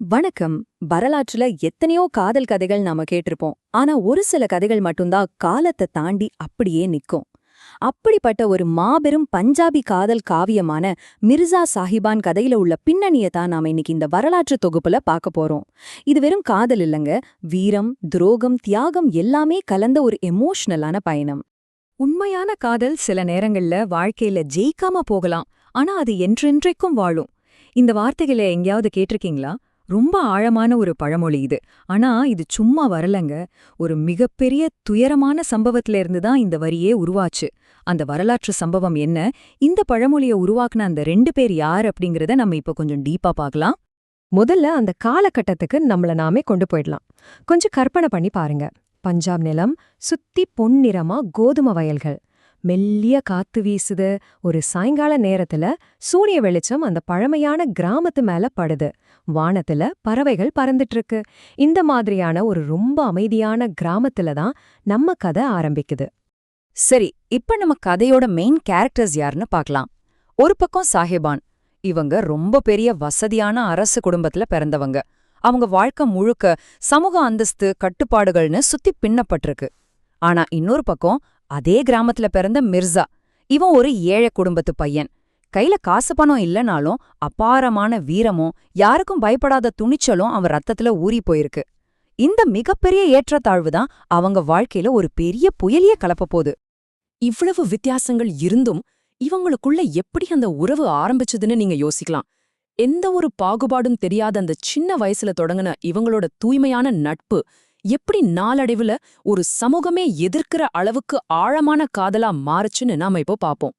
வணக்கம். வரலாற்றுல எத்தனையோ காதல் கதைகள் நாம கேட்டிருப்போம். ஆனா ஒரு சில கதைகள் மட்டும்தான் காலத்தை தாண்டி அப்படியே நிக்கும். அப்படிப்பட்ட ஒரு மாபெரும் பஞ்சாபி காதல் காவியமான மிர்சா சாஹிபான் கதையில உள்ள பின்னணியை தான் நாம இன்னைக்கு இந்த வரலாற்று தொகுப்புல பார்க்க போறோம். இது வெறும் காதல் இல்லங்க, வீரம், துரோகம், தியாகம் எல்லாமே கலந்த ஒரு எமோஷனலான பயணம். உண்மையான காதல் சில நேரங்கள்ல வாழ்க்கையில ஜெயிக்காம போகலாம், ஆனா அது என்றென்றைக்கும் வாழும். இந்த வார்த்தைகளை எங்கேயாவது கேட்டிருக்கீங்களா? ரொம்ப ஆழமான ஒரு பழமொழி இது. ஆனா இது சும்மா வரலங்க. ஒரு மிகப்பெரிய துயரமான சம்பவத்தில இருந்து தான் இந்த வரியே உருவாச்சு. அந்த வரலாற்று சம்பவம் என்ன? இந்த பழமொழியை உருவாக்குன அந்த 2 பேர் யார் அப்படிங்கறத நம்ம இப்ப கொஞ்சம் டீப்பா பார்க்கலாம். முதல்ல அந்த காலகட்டத்துக்கு நம்மள நாமே கொண்டு போயிடலாம். கொஞ்சம் கற்பனை பண்ணி பாருங்க. பஞ்சாப் நிலம், சுத்தி பொன்னிறமா கோதுமை வயல்கள். மெல்லிய காத்து வீசுது. ஒரு சாயங்கால நேரத்துல சூரிய வெளிச்சம் அந்த பழமையான கிராமத்து மேல படுது. வானத்துல பறவைகள் பறந்துட்டு இருக்கு. இந்த மாதிரியான ஒரு ரொம்ப அமைதியான கிராமத்துல தான் நம்ம கதை ஆரம்பிக்குது. சரி, இப்ப நம்ம கதையோட மெயின் கேரக்டர்ஸ் யாருன்னு பார்க்கலாம். ஒரு பக்கம் சாஹிபான். இவங்க ரொம்ப பெரிய வசதியான அரசு குடும்பத்துல பிறந்தவங்க. அவங்க வாழ்க்கை முழுக்க சமூக அந்தஸ்து கட்டுப்பாடுகள்னு சுத்தி பின்னப்பட்டிருக்கு. ஆனா இன்னொரு பக்கம் அதே கிராமத்துல பிறந்த மிர்சா. இவன் ஒரு ஏழை குடும்பத்து பையன். கையில காசு பணம் இல்லனாலும் அபாரமான வீரமும் யாருக்கும் பயப்படாத துணிச்சலும் அவன் ரத்தத்துல ஊறி போயிருக்கு. இந்த மிகப்பெரிய ஏற்றத்தாழ்வு தான் அவங்க வாழ்க்கையில ஒரு பெரிய புயலிய கலப்ப போகுது. இவ்வளவு வித்தியாசங்கள் இருந்தும் இவங்களுக்குள்ள எப்படி அந்த உறவு ஆரம்பிச்சதுன்னு நீங்க யோசிக்கலாம். எந்த ஒரு பாகுபாடும் தெரியாத அந்த சின்ன வயசுல தொடங்கின இவங்களோட தூய்மையான நட்பு எப்படி நாளடைவுல ஒரு சமூகமே எதிர்க்கிற அளவுக்கு ஆழமான காதலா மாறுச்சுன்னு நாம இப்போ பாப்போம்.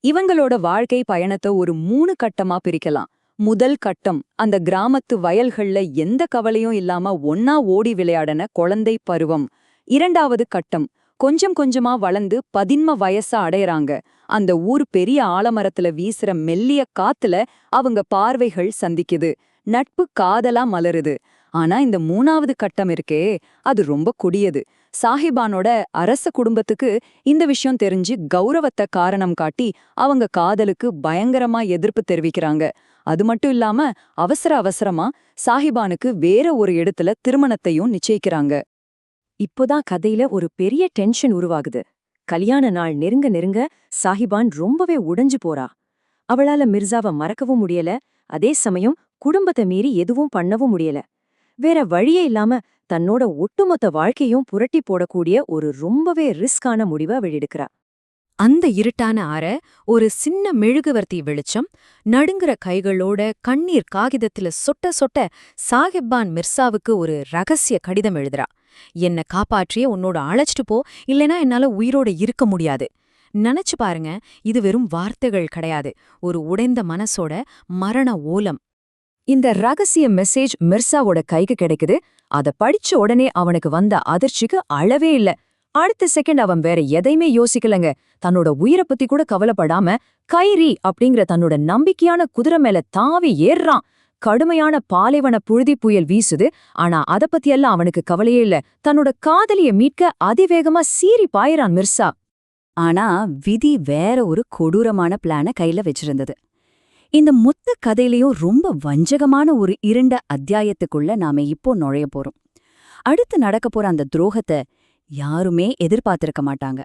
இவங்களோட வாழ்க்கை பயணத்தை ஒரு 3 கட்டமா பிரிக்கலாம். முதல் கட்டம், அந்த கிராமத்து வயல்கள்ல எந்த கவலையும் இல்லாம ஒன்னா ஓடி விளையாடன குழந்தை பருவம். இரண்டாவது கட்டம், கொஞ்சம் கொஞ்சமா வளர்ந்து 15 வயசா அடையறாங்க. அந்த ஊர் பெரிய ஆலமரத்துல வீசுற மெல்லிய காத்துல அவங்க பார்வைகள் சந்திக்குது. நட்பு காதலா மலருது. ஆனா இந்த 3வது கட்டம் இருக்கே, அது ரொம்ப கொடியது. சாஹிபானோட அரச குடும்பத்துக்கு இந்த விஷயம் தெரிஞ்சு கௌரவத்தை காரணம் காட்டி அவங்க காதலுக்கு பயங்கரமா எதிர்ப்பு தெரிவிக்கிறாங்க. அது மட்டும் இல்லாம அவசரமா சாஹிபானுக்கு வேற ஒரு இடத்துல திருமணத்தையும் நிச்சயிக்கிறாங்க. இப்போதான் கதையில ஒரு பெரிய டென்ஷன் உருவாகுது. கல்யாண நாள் நெருங்க நெருங்க சாஹிபான் ரொம்பவே உடைஞ்சு போறா. அவளால மிர்சாவை மறக்கவும் முடியல, அதே சமயம் குடும்பத்தை மீறி எதுவும் பண்ணவும் முடியல. வேற வழியே இல்லாம தன்னோட ஒட்டுமொத்த வாழ்க்கையும் புரட்டி போடக்கூடிய ஒரு ரொம்பவே ரிஸ்கான முடிவை வெளியிடுக்கிறா. அந்த இருட்டான அற, ஒரு சின்ன மெழுகுவர்த்தி வெளிச்சம், நடுங்குற கைகளோட கண்ணீர் காகிதத்துல சொட்ட சொட்ட சாஹிப்பான் மிர்சாவுக்கு ஒரு ரகசிய கடிதம் எழுதுறா. என்ன காப்பாற்றியே உன்னோட அழைச்சிட்டு போ, இல்லைனா என்னால உயிரோட இருக்க முடியாது. நினைச்சு பாருங்க, இது வெறும் வார்த்தைகள் கிடையாது, ஒரு உடைந்த மனசோட மரண ஓலம். இந்த ரகசிய மெசேஜ் மிர்சாவோட கைக்கு கிடைக்குது. அத படிச்ச உடனே அவனுக்கு வந்த அதிர்ச்சிக்கு அளவே இல்ல. அடுத்த செகண்ட் அவன் வேற எதையுமே யோசிக்கலங்க. தன்னோட உயிரை பத்தி கூட கவலைப்படாம கைரி அப்படிங்கிற தன்னோட நம்பிக்கையான குதிரை மேல தாவி ஏறுறான். கடுமையான பாலைவன புழுதி புயல் வீசுது. ஆனா அத பத்தியெல்லாம் அவனுக்கு கவலையே இல்ல. தன்னோட காதலிய மீட்க அதிவேகமா சீறி பாயிறான் மிர்சா. ஆனா விதி வேற ஒரு கொடூரமான பிளான கையில வச்சிருந்தது. இந்த மொத்த கதையிலையும் ரொம்ப வஞ்சகமான ஒரு 2 அத்தியாயத்துக்குள்ள நாம இப்போ நுழைய போறோம். அடுத்து நடக்க போற அந்த துரோகத்தை யாருமே எதிர்பார்த்திருக்க மாட்டாங்க.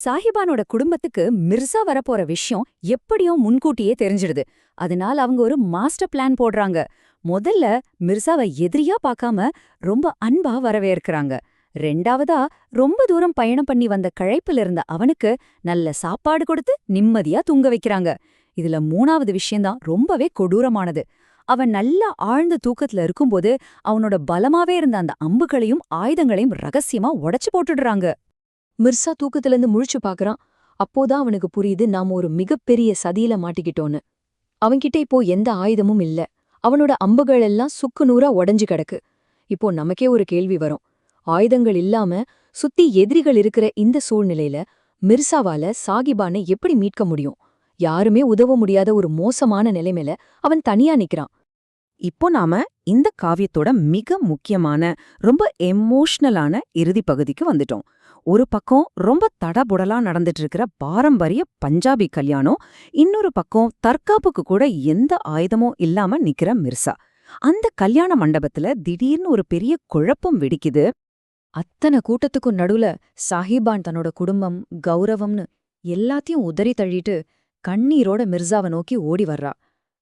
சாஹிபானோட குடும்பத்துக்கு மிர்சா வரப்போற விஷயம் எப்படியோ முன்கூட்டியே தெரிஞ்சிடுது. அதனால அவங்க ஒரு மாஸ்டர் பிளான் போடுறாங்க. முதல்ல மிர்சாவை எதிரியா பார்க்காம ரொம்ப அன்பா வரவேற்கிறாங்க. ரெண்டாவதா, ரொம்ப தூரம் பயணம் பண்ணி வந்த களைப்புல இருந்த அவனுக்கு நல்ல சாப்பாடு கொடுத்து நிம்மதியா தூங்க வைக்கிறாங்க. இதுல 3வது விஷயம்தான் ரொம்பவே கொடூரமானது. அவன் நல்லா ஆழ்ந்த தூக்கத்துல இருக்கும்போது அவனோட பலமாவே இருந்த அந்த அம்புகளையும் ஆயுதங்களையும் ரகசியமா உடைச்சு போட்டுடுறாங்க. மிர்சா தூக்கத்துல இருந்து முழிச்சு பாக்குறான். அப்போதான் அவனுக்கு புரியுது, நாம ஒரு மிகப்பெரிய சதியில மாட்டிக்கிட்டோன்னு. அவன்கிட்ட இப்போ எந்த ஆயுதமும் இல்ல. அவனோட அம்புகள் எல்லாம் சுக்கு நூறா உடைஞ்சு கிடக்கு. இப்போ நமக்கே ஒரு கேள்வி வரும். ஆயுதங்கள் இல்லாம சுத்தி எதிரிகள் இருக்கிற இந்த சூழ்நிலையில மிர்சாவால சாஹிபானை எப்படி மீட்க முடியும்? யாருமே உதவ முடியாத ஒரு மோசமான நிலைமையில அவன் தனியா நிக்கிறான். இப்போ நாம இந்த காவியத்தோட மிக முக்கியமான, ரொம்ப எமோஷனலான இறுதி பகுதிக்கு வந்துட்டோம். ஒரு பக்கம் ரொம்ப தடபுடலா நடந்துட்டு இருக்கிற பாரம்பரிய பஞ்சாபி கல்யாணம், இன்னொரு பக்கம் தற்காப்புக்கு கூட எந்த ஆயுதமும் இல்லாம நிக்கிற மிர்சா. அந்த கல்யாண மண்டபத்துல திடீர்னு ஒரு பெரிய குழப்பம் வெடிக்குது. அத்தனை கூட்டத்துக்கும் நடுவுல சாஹிபான் தன்னோட குடும்பம், கௌரவம்னு எல்லாத்தையும் உதறி தள்ளிட்டு கண்ணீரோட மிர்சாவ நோக்கி ஓடி வர்றா.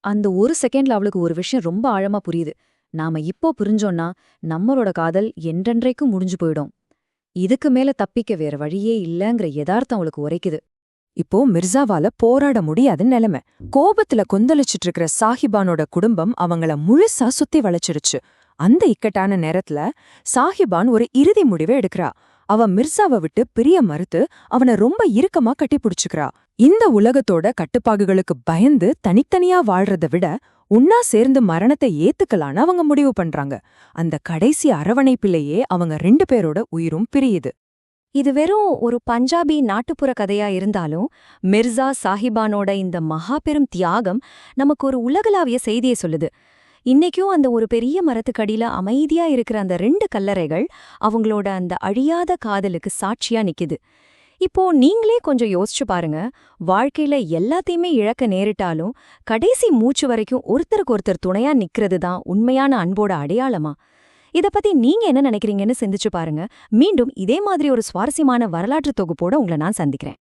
அந்த ஒரு செகண்ட்ல அவளுக்கு ஒரு விஷயம் ரொம்ப ஆழமா புரியுது. நாம இப்போ புரிஞ்சோன்னா நம்மளோட காதல் என்றென்றைக்கும் முடிஞ்சு போயிடும். இதுக்கு மேல தப்பிக்க வேற வழியே இல்லங்கிற யதார்த்தம் அவளுக்கு உரைக்குது. இப்போ மிர்சாவால போராட முடியாத நிலைமை. கோபத்துல கொந்தளிச்சிட்டு இருக்கிற சாஹிபானோட குடும்பம் அவங்கள முழுசா சுத்தி வளைச்சிருச்சு. அந்த இக்கட்டான நேரத்துல சாஹிபான் ஒரு இறுதி முடிவை எடுக்கிறா. அவ மிர்சாவை விட்டு பிரிய மறுத்து அவனை ரொம்ப இறுக்கமா கட்டிப்பிடிச்சுக்கிறா. இந்த உலகத்தோட கட்டுப்பாடுகளுக்கு பயந்து தனித்தனியா வாழ்றதை விட உன்னா சேர்ந்து மரணத்தை ஏத்துக்கலான்னு அவங்க முடிவு பண்றாங்க. அந்த கடைசி அரவணைப்பிலேயே அவங்க 2 பேரோட உயிரும் பிரியுது. இது வெறும் ஒரு பஞ்சாபி நாட்டுப்புற கதையா இருந்தாலும் மிர்சா சாஹிபானோட இந்த மகாபெரும் தியாகம் நமக்கு ஒரு உலகளாவிய செய்தியை சொல்லுது. இன்னைக்கும் அந்த ஒரு பெரிய மரத்துக்கடியில அமைதியா இருக்கிற அந்த 2 கல்லறைகள் அவங்களோட அந்த அழியாத காதலுக்கு சாட்சியா நிக்குது. இப்போ நீங்களே கொஞ்சம் யோசிச்சு பாருங்க. வாழ்க்கையில எல்லாத்தையுமே இழக்க நேரிட்டாலும் கடைசி மூச்சு வரைக்கும் ஒருத்தருக்கு ஒருத்தர் துணையா நிக்கிறது தான் உண்மையான அன்போட அடையாளமா? இத பத்தி நீங்க என்ன நினைக்கிறீங்கன்னு சிந்திச்சு பாருங்க. மீண்டும் இதே மாதிரி ஒரு சுவாரஸ்யமான வரலாற்று தொகுப்போட உங்களை நான் சந்திக்கிறேன்.